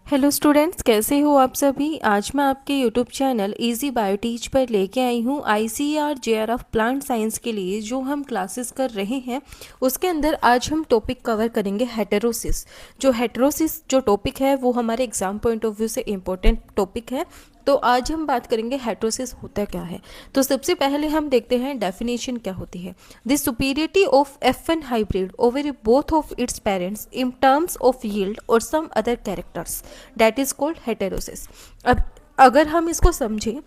Hello students, कैसे हो आप सभी। आज मैं आपके यूट्यूब चैनल इजी बायोटीच पर लेके आई हूँ आईसीआर जेआरएफ प्लांट साइंस के लिए जो हम क्लासेस कर रहे हैं। उसके अंदर आज हम टॉपिक कवर करेंगे हेटेरोसिस। जो हेटेरोसिस जो टॉपिक है वो हमारे एग्जाम पॉइंट ऑफ व्यू से इम्पोर्टेंट टॉपिक है। तो आज हम बात करेंगे हेटेरोसिस होता क्या है। तो सबसे पहले हम देखते हैं डेफिनेशन क्या होती है। The superiority of F1 hybrid over both of its parents in terms of yield और some other characters that is called heterosis. अब अगर हम इसको समझें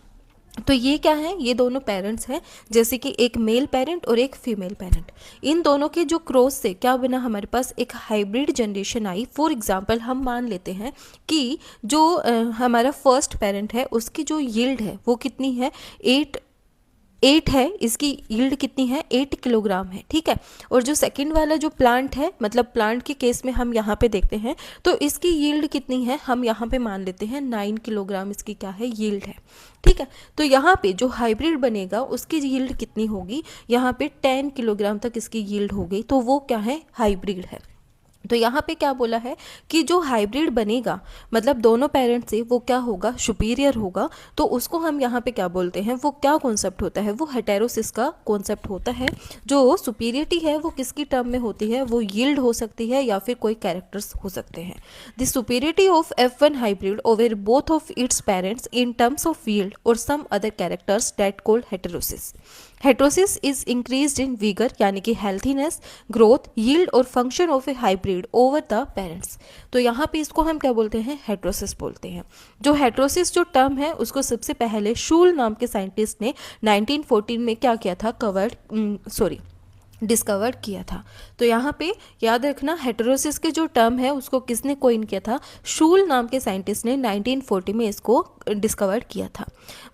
तो ये क्या है, ये दोनों पेरेंट्स हैं, जैसे कि एक मेल पेरेंट और एक फीमेल पेरेंट। इन दोनों के जो क्रॉस से क्या बना, हमारे पास एक hybrid generation I. For example हम मान लेते हैं कि जो हमारा फर्स्ट पेरेंट है उसकी जो यील्ड है वो कितनी है, 8 है। इसकी यील्ड कितनी है, 8 किलोग्राम है, ठीक है। और जो सेकंड वाला जो प्लांट है, मतलब प्लांट के केस में हम यहाँ पे देखते हैं तो इसकी यील्ड कितनी है, हम यहाँ पे मान लेते हैं 9 किलोग्राम इसकी क्या है, यील्ड है, ठीक है। तो यहाँ पे जो हाइब्रिड बनेगा उसकी यील्ड कितनी होगी, यहाँ पे 10 किलोग्राम तक इसकी यील्ड होगी, तो वो क्या है, हाइब्रिड है। तो यहाँ पे क्या बोला है कि जो हाइब्रिड बनेगा मतलब दोनों पेरेंट से वो क्या होगा, सुपीरियर होगा। तो उसको हम यहाँ पे क्या बोलते हैं, वो क्या कॉन्सेप्ट होता है, वो हेटेरोसिस का कॉन्सेप्ट होता है। जो सुपीरियरिटी है वो किसकी टर्म में होती है, वो यील्ड हो सकती है या फिर कोई कैरेक्टर्स हो सकते हैं। The superiority of F1 hybrid over both of its parents in terms of yield और some other characters that called heterosis. Heterosis is increased in vigour यानी कि हेल्थीनेस, ग्रोथ, यील्ड और function of a hybrid over the parents. तो यहाँ पे इसको हम क्या बोलते हैं, हेटेरोसिस बोलते हैं। जो हेटेरोसिस जो टर्म है उसको सबसे पहले शूल नाम के साइंटिस्ट ने 1914 में क्या किया था, डिस्कवर किया था। तो यहाँ पे याद रखना, हेटेरोसिस के जो टर्म है उसको किसने कोइन किया था, शूल नाम के साइंटिस्ट ने 1940 में इसको डिस्कवर किया था।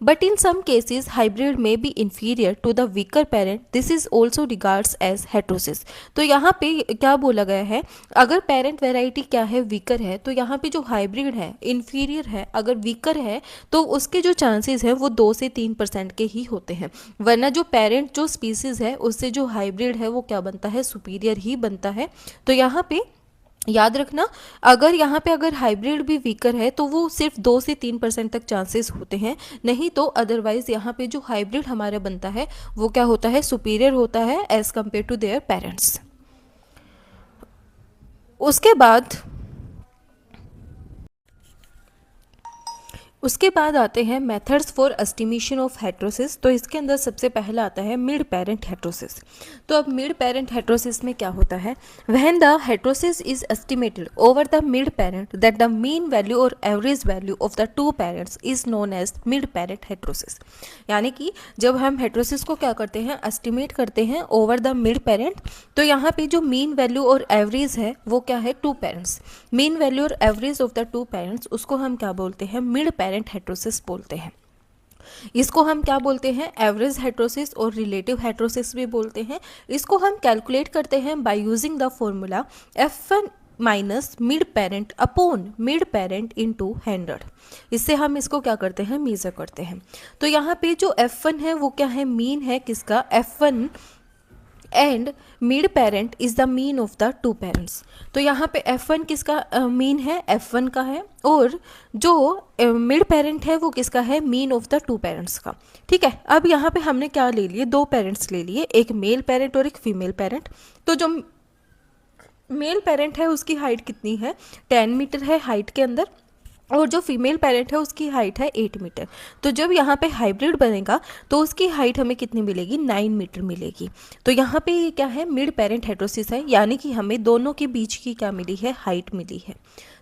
But in some cases hybrid में be inferior to the weaker parent, this is also regards as heterosis. तो यहाँ पे क्या बोला गया है, अगर पेरेंट वेराइटी क्या है, वीकर है, तो यहाँ पे जो हाइब्रिड है इंफीरियर है, अगर वीकर है तो उसके जो चांसेस हैं वो 2 से 3% के ही होते हैं। वरना जो पेरेंट जो स्पीसीज है उससे जो हाइब्रिड है वो क्या बनता है, सुपीरियर ही बनता है। तो यहाँ पे याद रखना, अगर यहाँ पे अगर हाइब्रिड भी वीकर है तो वो सिर्फ 2 से 3% तक चांसेस होते हैं, नहीं तो अदरवाइज यहाँ पे जो हाइब्रिड हमारा बनता है वो क्या होता है, सुपीरियर होता है as compare to their parents. उसके बाद आते हैं methods for estimation of heterosis. तो इसके अंदर सबसे पहला आता है मिड पेरेंट हेटेरोसिस। तो अब मिड पेरेंट हेटेरोसिस में क्या होता है, when the heterosis is estimated over the mid parent that the mean value और average value of the two parents is known as mid parent heterosis. यानी कि जब हम हेटेरोसिस को क्या करते हैं, एस्टिमेट करते हैं ओवर द मिड पेरेंट, तो यहाँ पे जो मीन वैल्यू और एवरेज है वो क्या है, टू पेरेंट्स। मीन वैल्यू और average of the two parents उसको हम क्या बोलते हैं, मिड पेरेंट हेटेरोसिस बोलते हैं। इसको हम क्या बोलते हैं, एवरेज हेटेरोसिस और रिलेटिव हेटेरोसिस भी बोलते हैं। इसको हम कैलकुलेट करते हैं by using the formula F1 minus mid parent upon mid parent into 100। इससे हम इसको क्या करते हैं, मेजर करते हैं। तो यहाँ पे जो F1 है वो क्या है, मीन है किसका, F1 and mid parent is the mean of the two parents. तो यहाँ पे F1 किसका मीन है, F1 का है, और जो मिड पेरेंट है वो किसका है, mean of the two parents का, ठीक है। अब यहाँ पे हमने क्या ले लिए, 2 पेरेंट्स ले लिए, एक मेल पेरेंट और एक फीमेल पेरेंट। तो जो मेल पेरेंट है उसकी हाइट कितनी है, 10 मीटर है हाइट के अंदर, और जो फीमेल पेरेंट है उसकी हाइट है 8 मीटर। तो जब यहाँ पे हाइब्रिड बनेगा तो उसकी हाइट हमें कितनी मिलेगी, 9 मीटर मिलेगी। तो यहाँ पे ये क्या है, मिड पेरेंट हेटेरोसिस है, यानी कि हमें दोनों के बीच की क्या मिली है, हाइट मिली है।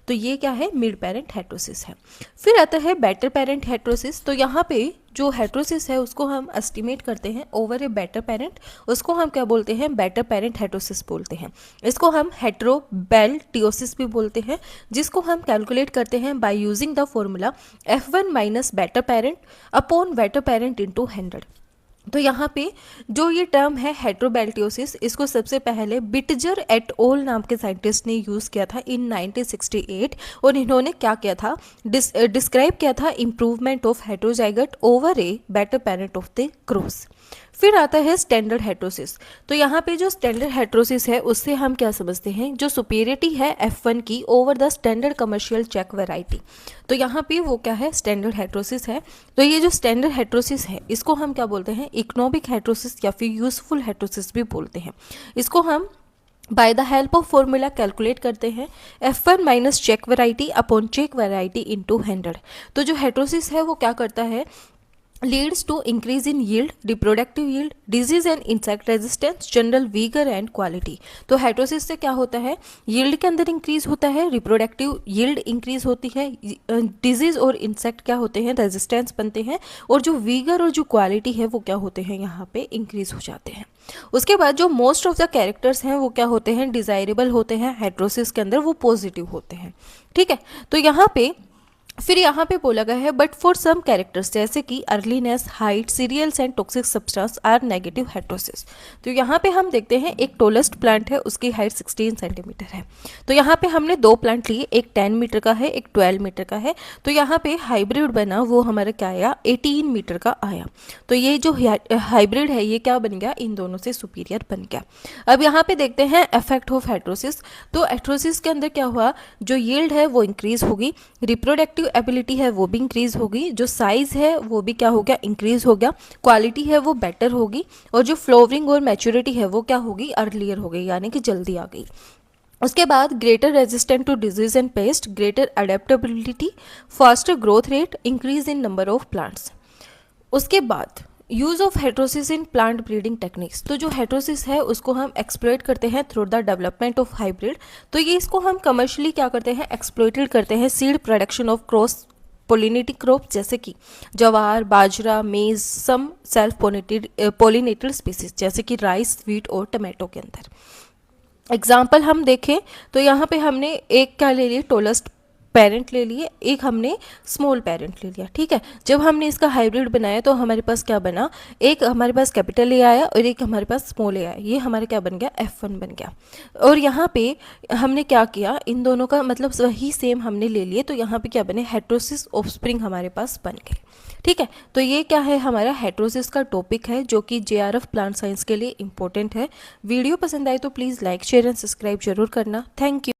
तो ये क्या है, मिड पेरेंट हेटेरोसिस है। फिर आता है बेटर पेरेंट हेटेरोसिस। तो यहाँ पे जो हेटेरोसिस है उसको हम एस्टिमेट करते हैं ओवर ए बेटर पेरेंट, उसको हम क्या बोलते हैं, बेटर पेरेंट हेटेरोसिस बोलते हैं। इसको हम हेटेरोबैल्टियोसिस भी बोलते हैं, जिसको हम कैलकुलेट करते हैं by using the formula F1 minus better parent upon better parent into 100। तो यहाँ पे जो ये टर्म है हेटेरोबैल्टियोसिस, इसको सबसे पहले बिटजर एट ओल नाम के साइंटिस्ट ने यूज़ किया था इन 1968, और इन्होंने क्या किया था, डिस्क्राइब किया था improvement of heterozygote over a better parent of the cross. फिर आता है स्टैंडर्ड हेट्रोसिस। तो यहाँ पे जो स्टैंडर्ड हेट्रोसिस है उससे हम क्या समझते हैं, जो सुपीरियरिटी है F1 की over the standard commercial check variety. तो यहाँ पे वो क्या है, स्टैंडर्ड हेट्रोसिस है। तो ये जो स्टैंडर्ड हेट्रोसिस है इसको हम क्या बोलते हैं, इकोनॉमिक हेट्रोसिस या फिर यूजफुल हेट्रोसिस भी बोलते हैं। इसको हम by the help of formula calculate करते हैं, F1 minus check variety upon check variety into 100। तो जो हेट्रोसिस है वो क्या करता है, leads to increase in yield, reproductive yield, disease and insect resistance, general vigor and quality। तो हेट्रोसिस से क्या होता है, yield के अंदर इंक्रीज होता है, रिप्रोडक्टिव yield इंक्रीज होती है, डिजीज और इंसेक्ट क्या होते हैं, रेजिस्टेंस बनते हैं, और जो vigor और जो क्वालिटी है वो क्या होते हैं, यहाँ पे इंक्रीज हो जाते हैं। उसके बाद जो मोस्ट ऑफ द कैरेक्टर्स हैं वो क्या होते हैं, डिजायरेबल होते हैं, हेट्रोसिस के अंदर वो पॉजिटिव होते हैं। ठीक है, तो यहाँ पे फिर यहाँ पे बोला गया है बट फॉर सम कैरेक्टर्स जैसे कि earliness, height, cereals and toxic substance are negative heterosis. तो यहाँ पे हम देखते हैं एक टोलेस्ट प्लांट है, उसकी हाइट 16 सेंटीमीटर है। तो यहाँ पे हमने दो प्लांट लिए, एक 10 मीटर का है, एक 12 मीटर का है। तो यहाँ पे हाइब्रिड बना वो हमारा क्या आया, 18 मीटर का आया। तो ये जो हाइब्रिड है ये क्या बन गया, इन दोनों से सुपीरियर बन गया। अब यहाँ पे देखते हैं इफेक्ट ऑफ हेट्रोसिस। तो हेट्रोसिस के अंदर क्या हुआ, जो यील्ड है वो इंक्रीज होगी, रिप्रोडक्टिव एबिलिटी है वो भी इंक्रीज होगी, जो साइज है वो भी क्या हो गया, इंक्रीज हो गया, क्वालिटी है वो बेटर होगी, और जो फ्लोवरिंग और मैच्योरिटी है वो क्या होगी, अर्लियर हो गई, यानी कि जल्दी आ गई। उसके बाद greater resistant to disease and pest, greater adaptability, faster growth rate, increase in number of plants. उसके बाद use of heterosis in plant breeding techniques. तो जो हेट्रोसिस है उसको हम एक्सप्लोइट करते हैं through the development of hybrid. तो ये इसको हम कमर्शियली क्या करते हैं, एक्सप्लोइटेड करते हैं seed production of cross pollinated crop जैसे कि जवार, बाजरा, मेज, सम सेल्फ पोलिनेटेड स्पीसीज जैसे कि राइस, व्हीट और टमाटो के अंदर। एग्जाम्पल हम देखें तो यहाँ पे हमने एक क्या ले लिए, टोलेस्ट पेरेंट ले लिए, एक हमने स्मॉल पेरेंट ले लिया। ठीक है, जब हमने इसका हाइब्रिड बनाया तो हमारे पास क्या बना, एक हमारे पास कैपिटल ए आया और एक हमारे पास स्मॉल ए आया। ये हमारा क्या बन गया, F1 बन गया। और यहाँ पे हमने क्या किया, इन दोनों का मतलब वही सेम हमने ले लिए, तो यहाँ पे क्या बने, हेट्रोसिस ऑफस्प्रिंग हमारे पास बन गए। ठीक है, तो ये क्या है, हमारा हेट्रोसिस का टॉपिक है जो कि JRF प्लांट साइंस के लिए इंपॉर्टेंट है। वीडियो पसंद आए तो please like, share and subscribe जरूर करना। Thank you.